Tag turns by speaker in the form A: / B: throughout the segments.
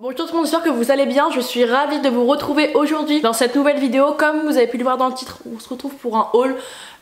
A: Bonjour tout le monde, j'espère que vous allez bien, je suis ravie de vous retrouver aujourd'hui dans cette nouvelle vidéo. Comme vous avez pu le voir dans le titre, on se retrouve pour un haul.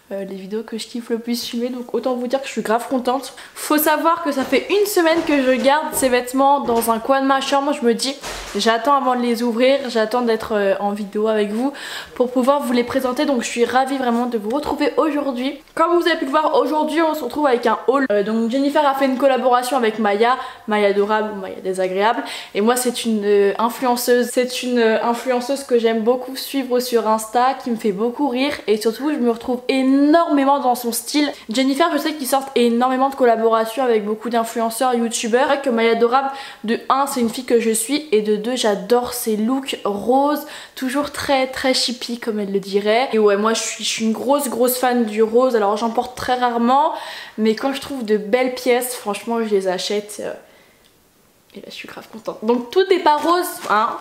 A: Les vidéos que je kiffe le plus filmer, donc autant vous dire que je suis grave contente. Faut savoir que ça fait une semaine que je garde ces vêtements dans un coin de ma chambre. Je me dis, j'attends avant de les ouvrir, j'attends d'être en vidéo avec vous pour pouvoir vous les présenter. Donc je suis ravie vraiment de vous retrouver aujourd'hui. Comme vous avez pu le voir, aujourd'hui on se retrouve avec un haul. Donc Jennifer a fait une collaboration avec Maya adorable ou Maya désagréable. Et moi c'est une influenceuse. C'est une influenceuse que j'aime beaucoup suivre sur Insta, qui me fait beaucoup rire. Et surtout je me retrouve énormément dans son style. Jennifer, je sais qu'ils sortent énormément de collaborations avec beaucoup d'influenceurs, youtubeurs. C'est vrai que Maya adorable, de 1 c'est une fille que je suis, et de 2 j'adore ses looks roses, toujours très chippy comme elle le dirait. Et ouais, moi je suis une grosse fan du rose. Alors j'en porte très rarement, mais quand je trouve de belles pièces, franchement je les achète. Et là je suis grave contente. Donc tout n'est pas rose hein,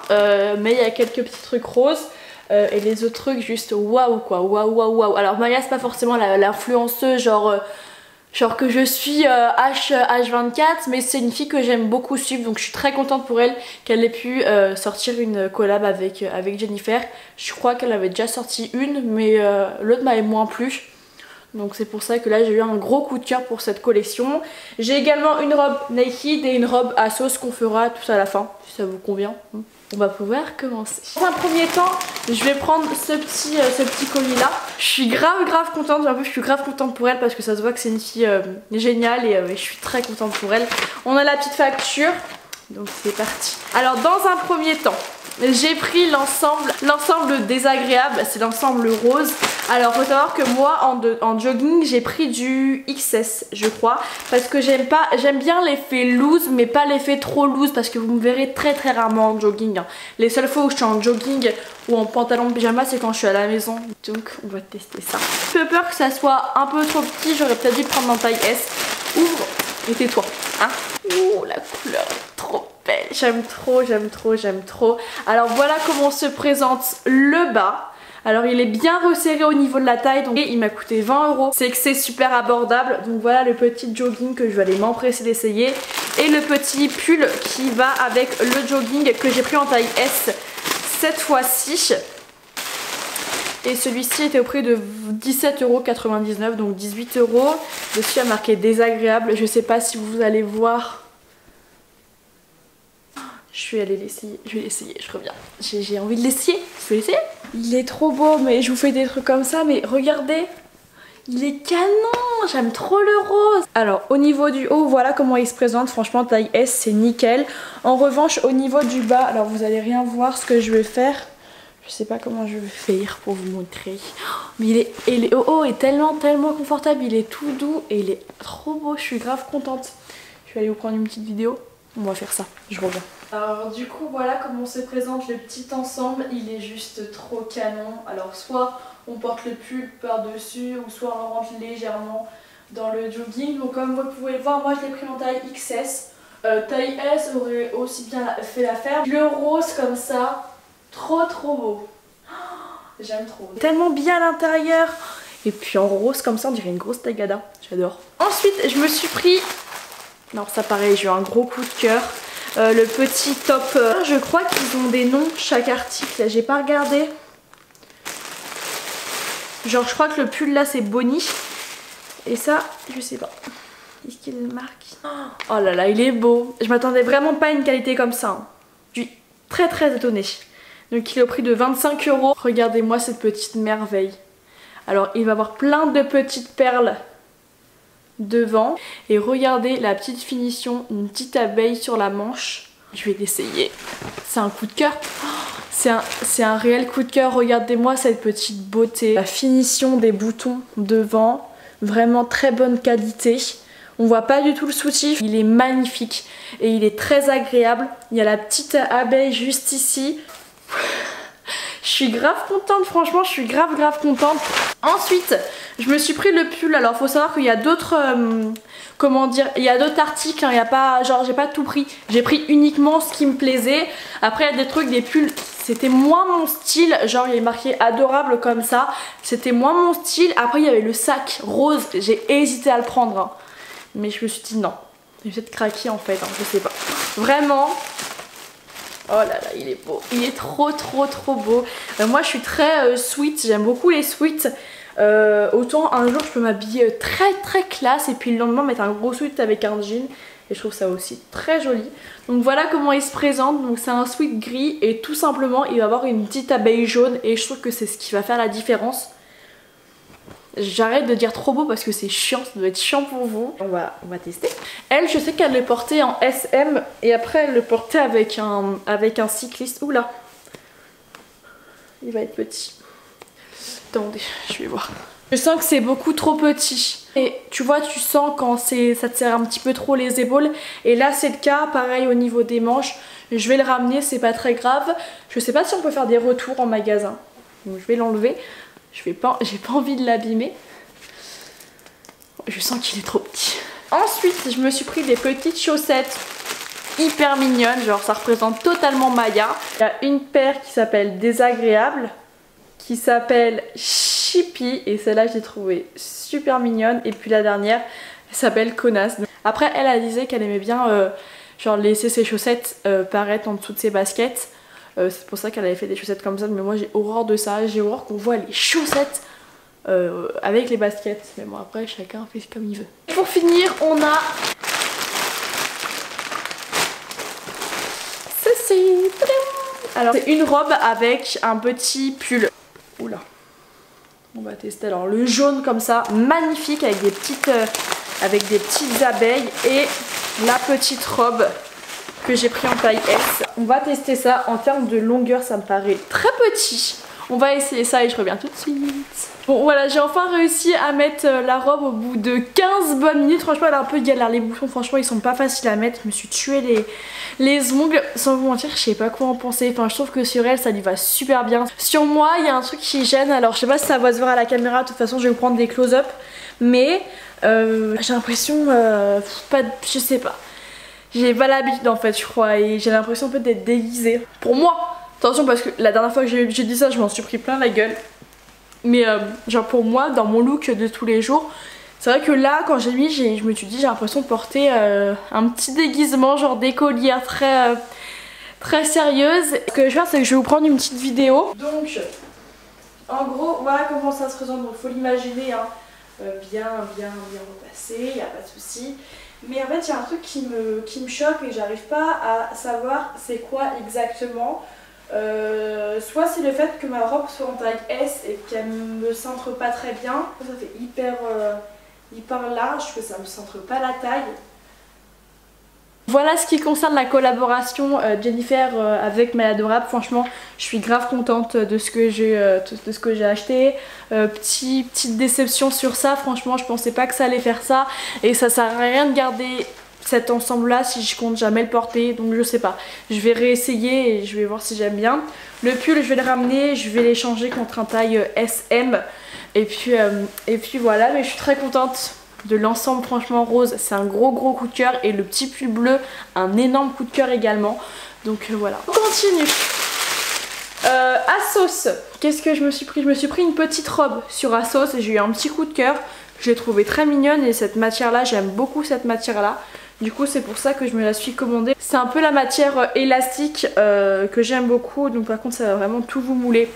A: mais il y a quelques petits trucs roses. Et les autres trucs juste waouh quoi, waouh. Alors Maya c'est pas forcément l'influenceuse genre que je suis H24, mais c'est une fille que j'aime beaucoup suivre, donc je suis très contente pour elle qu'elle ait pu sortir une collab avec Jennifer. Je crois qu'elle avait déjà sorti une, mais l'autre m'avait moins plu. Donc c'est pour ça que là j'ai eu un gros coup de cœur pour cette collection. J'ai également une robe Naked et une robe à sauce qu'on fera tout à la fin, si ça vous convient. On va pouvoir commencer. Dans un premier temps, je vais prendre ce petit colis là. Je suis grave contente, en plus je suis grave contente pour elle parce que ça se voit que c'est une fille géniale et je suis très contente pour elle. On a la petite facture, donc c'est parti. Alors dans un premier temps, j'ai pris l'ensemble désagréable, c'est l'ensemble rose. Alors faut savoir que moi en jogging j'ai pris du XS je crois, parce que j'aime bien l'effet loose mais pas l'effet trop loose, parce que vous me verrez très rarement en jogging. Les seules fois où je suis en jogging ou en pantalon de pyjama c'est quand je suis à la maison, donc on va tester ça. J'ai peu peur que ça soit un peu trop petit, j'aurais peut-être dû prendre en taille S. Ouvre et tais-toi hein. Oh la couleur est trop belle, j'aime trop. Alors voilà comment se présente le bas. Alors il est bien resserré au niveau de la taille, donc il m'a coûté 20 €. C'est que c'est super abordable. Donc voilà le petit jogging que je vais aller m'empresser d'essayer. Et le petit pull qui va avec le jogging que j'ai pris en taille S cette fois-ci. Et celui-ci était au prix de 17,99 €, donc 18 €. Dessus il y a marqué désagréable. Je sais pas si vous allez voir. Je vais aller l'essayer, je reviens. J'ai envie de l'essayer, je vais l'essayer. Il est trop beau, mais je vous fais des trucs comme ça, mais regardez. Il est canon, j'aime trop le rose. Alors au niveau du haut, voilà comment il se présente. Franchement taille S c'est nickel. En revanche au niveau du bas, alors vous allez rien voir ce que je vais faire. Je sais pas comment je vais faire pour vous montrer. Mais le haut est tellement confortable, il est tout doux et il est trop beau, je suis grave contente. Je vais aller vous prendre une petite vidéo. On va faire ça, je reviens. Alors du coup voilà comment se présente le petit ensemble, il est juste trop canon. Alors soit on porte le pull par dessus ou soit on rentre légèrement dans le jogging. Donc comme vous pouvez le voir, moi je l'ai pris en taille XS. Taille S aurait aussi bien fait l'affaire. Le rose comme ça, trop beau. Oh, j'aime trop. Tellement bien à l'intérieur. Et puis en rose comme ça on dirait une grosse tagada, j'adore. Ensuite je me suis pris... Non ça pareil, j'ai eu un gros coup de cœur. Le petit top, je crois qu'ils ont des noms chaque article, j'ai pas regardé. Genre je crois que le pull là c'est Bonnie. Et ça, je sais pas. Est-ce qu'il marque? Oh là là, il est beau. Je m'attendais vraiment pas à une qualité comme ça. Hein. Je suis très étonnée. Donc il est au prix de 25 €. Regardez-moi cette petite merveille. Alors il va avoir plein de petites perles devant, et regardez la petite finition, une petite abeille sur la manche. Je vais l'essayer. C'est un coup de cœur. C'est un réel coup de cœur. Regardez-moi cette petite beauté. La finition des boutons devant, vraiment très bonne qualité. On voit pas du tout le soutif. Il est magnifique et il est très agréable. Il y a la petite abeille juste ici. Je suis grave contente, franchement je suis grave contente. Ensuite je me suis pris le pull. Alors faut savoir qu'il y a d'autres comment dire, il y a d'autres articles hein, il y a pas, genre j'ai pas tout pris. J'ai pris uniquement ce qui me plaisait. Après il y a des trucs, des pulls, c'était moins mon style. Genre il est marqué adorable comme ça, c'était moins mon style. Après il y avait le sac rose, j'ai hésité à le prendre hein. Mais je me suis dit non, j'ai peut-être craqué en fait hein, je sais pas. Vraiment Oh là là, il est beau. Il est trop beau. Moi je suis très sweet, j'aime beaucoup les sweats. Autant un jour je peux m'habiller très classe et puis le lendemain mettre un gros sweat avec un jean. Et je trouve ça aussi très joli. Donc voilà comment il se présente. Donc c'est un sweat gris et tout simplement il va avoir une petite abeille jaune. Et je trouve que c'est ce qui va faire la différence. J'arrête de dire trop beau parce que c'est chiant, ça doit être chiant pour vous. On va tester. Elle, je sais qu'elle le portait en SM et après elle le portait avec un cycliste. Oula, il va être petit. Attendez, je vais voir. Je sens que c'est beaucoup trop petit. Et tu vois, tu sens quand ça te serre un petit peu trop les épaules. Et là c'est le cas, pareil au niveau des manches. Je vais le ramener, c'est pas très grave. Je sais pas si on peut faire des retours en magasin. Donc je vais l'enlever. J'ai pas envie de l'abîmer. Je sens qu'il est trop petit. Ensuite, je me suis pris des petites chaussettes hyper mignonnes. Genre, ça représente totalement Maya. Il y a une paire qui s'appelle Désagréable, qui s'appelle Chippy. Et celle-là, je l'ai trouvée super mignonne. Et puis la dernière, elle s'appelle Connasse. Après, elle disait qu'elle aimait bien genre laisser ses chaussettes paraître en dessous de ses baskets. C'est pour ça qu'elle avait fait des chaussettes comme ça, mais moi j'ai horreur de ça, j'ai horreur qu'on voit les chaussettes avec les baskets. Mais bon après chacun fait comme il veut. Et pour finir on a ceci. Alors c'est une robe avec un petit pull. Oula. On va tester alors le jaune comme ça, magnifique avec des petites abeilles et la petite robe que j'ai pris en taille S. On va tester ça. En termes de longueur ça me paraît très petit. On va essayer ça et je reviens tout de suite. Bon voilà, j'ai enfin réussi à mettre la robe au bout de 15 bonnes minutes. Franchement elle a un peu galère, les boutons franchement ils sont pas faciles à mettre. Je me suis tué les ongles. Sans vous mentir je sais pas quoi en penser. Enfin je trouve que sur elle ça lui va super bien. Sur moi il y a un truc qui gêne. Alors je sais pas si ça va se voir à la caméra. De toute façon je vais vous prendre des close-up. Mais j'ai l'impression je sais pas. J'ai pas l'habitude en fait je crois et j'ai l'impression peut-être d'être déguisée. Pour moi, attention parce que la dernière fois que j'ai dit ça je m'en suis pris plein la gueule. Mais genre pour moi dans mon look de tous les jours, c'est vrai que là quand j'ai mis je me suis dit j'ai l'impression de porter un petit déguisement genre d'écolière très sérieuse. Ce que je vais faire c'est que je vais vous prendre une petite vidéo. Donc en gros voilà comment ça se présente, donc faut l'imaginer hein, bien repassé, y a pas de souci. Mais en fait il y a un truc qui me choque et j'arrive pas à savoir c'est quoi exactement. Soit c'est le fait que ma robe soit en taille S et qu'elle me centre pas très bien. Ça fait hyper large que ça me centre pas la taille. Voilà ce qui concerne la collaboration Jennifer avec Maya Adorable. Franchement je suis grave contente de ce que j'ai acheté. Petite déception sur ça, franchement je pensais pas que ça allait faire ça. Et ça sert à rien de garder cet ensemble là si je compte jamais le porter. Donc je sais pas, je vais réessayer et je vais voir si j'aime bien. Le pull je vais le ramener, je vais l'échanger contre un taille SM. Et puis voilà, mais je suis très contente de l'ensemble franchement rose, c'est un gros coup de cœur et le petit pull bleu un énorme coup de cœur également. Donc voilà, on continue. Asos, qu'est-ce que je me suis pris? Je me suis pris une petite robe sur Asos et j'ai eu un petit coup de cœur. Je l'ai trouvée très mignonne et cette matière là, j'aime beaucoup cette matière là. Du coup c'est pour ça que je me la suis commandée. C'est un peu la matière élastique que j'aime beaucoup. Donc par contre ça va vraiment tout vous mouler.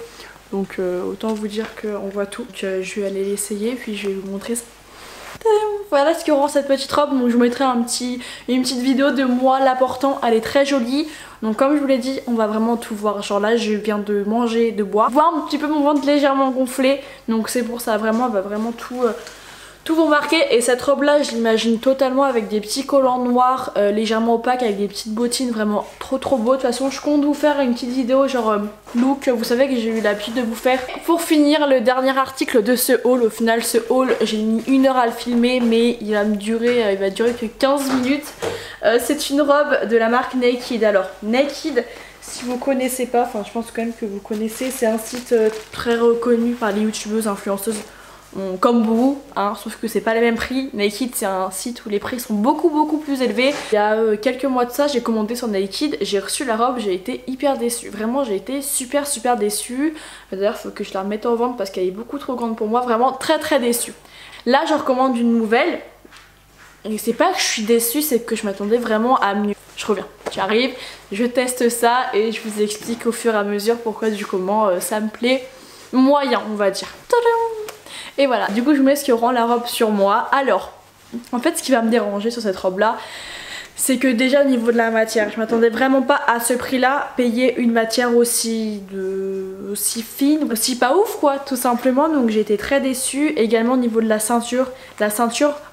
A: Donc autant vous dire qu'on voit tout. Donc, je vais aller l'essayer puis je vais vous montrer ça. Voilà ce qui rend cette petite robe. Donc je vous mettrai une petite vidéo de moi la portant. Elle est très jolie. Donc comme je vous l'ai dit, on va vraiment tout voir. Genre là je viens de manger, de boire. Voir un petit peu mon ventre légèrement gonflé. Donc c'est pour ça vraiment, elle va vraiment tout vous marquer. Et cette robe là je l'imagine totalement avec des petits collants noirs légèrement opaques, avec des petites bottines, vraiment trop beau. De toute façon je compte vous faire une petite vidéo genre look, vous savez que j'ai eu l'habitude de vous faire. Pour finir le dernier article de ce haul, au final ce haul j'ai mis 1 heure à le filmer mais il va durer que 15 minutes. C'est une robe de la marque Naked. Alors Naked, si vous connaissez pas, enfin je pense quand même que vous connaissez, c'est un site très reconnu par les youtubeuses, influenceuses comme vous, hein, sauf que c'est pas les mêmes prix. Naked c'est un site où les prix sont beaucoup plus élevés. Il y a quelques mois de ça j'ai commandé sur Naked, j'ai reçu la robe, j'ai été hyper déçue. Vraiment j'ai été super déçue. D'ailleurs il faut que je la remette en vente parce qu'elle est beaucoup trop grande pour moi, vraiment très déçue. Là je recommande une nouvelle. Et c'est pas que je suis déçue, c'est que je m'attendais vraiment à mieux. Je reviens, j'arrive, je teste ça et je vous explique au fur et à mesure pourquoi du comment ça me plaît moyen, on va dire. Tadam! Et voilà, du coup je me laisse que rend la robe sur moi. Alors, en fait ce qui va me déranger sur cette robe là, c'est que déjà au niveau de la matière, je m'attendais vraiment pas à ce prix là, payer une matière aussi fine, aussi pas ouf quoi, tout simplement. Donc j'ai été très déçue. Également au niveau de la ceinture,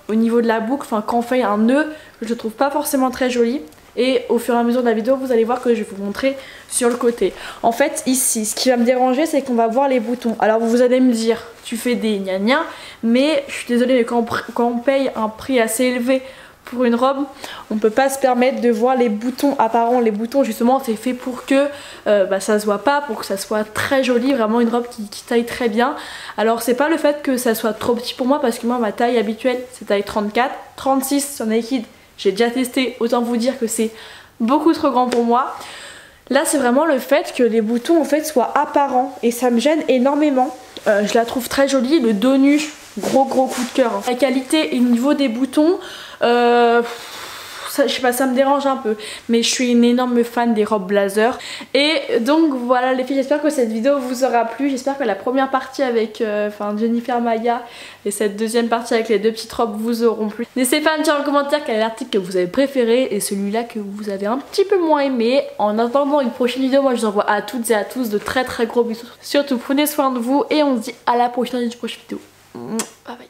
A: au niveau de la boucle, enfin quand on fait un nœud, je trouve pas forcément très joli. Et au fur et à mesure de la vidéo, vous allez voir que je vais vous montrer sur le côté. En fait ici, ce qui va me déranger, c'est qu'on va voir les boutons. Alors vous allez me dire, tu fais des gna gna, mais je suis désolée, mais quand on paye un prix assez élevé pour une robe, on peut pas se permettre de voir les boutons apparents. Les boutons justement c'est fait pour que ça se voit pas, pour que ça soit très joli, vraiment une robe qui taille très bien. Alors c'est pas le fait que ça soit trop petit pour moi, parce que moi ma taille habituelle c'est taille 34, 36 sur Naked, j'ai déjà testé, autant vous dire que c'est beaucoup trop grand pour moi. Là c'est vraiment le fait que les boutons en fait soient apparents et ça me gêne énormément. Je la trouve très jolie, le dos nu, gros coup de cœur. La qualité et le niveau des boutons, je sais pas, ça me dérange un peu, mais je suis une énorme fan des robes blazer. Et donc voilà les filles, j'espère que cette vidéo vous aura plu. J'espère que la première partie avec Jennifer Maya et cette deuxième partie avec les deux petites robes vous auront plu. N'hésitez pas à me dire en commentaire quel est l'article que vous avez préféré et celui-là que vous avez un petit peu moins aimé. En attendant une prochaine vidéo, moi je vous envoie à toutes et à tous de très gros bisous. Surtout prenez soin de vous et on se dit à la prochaine vidéo. Bye bye.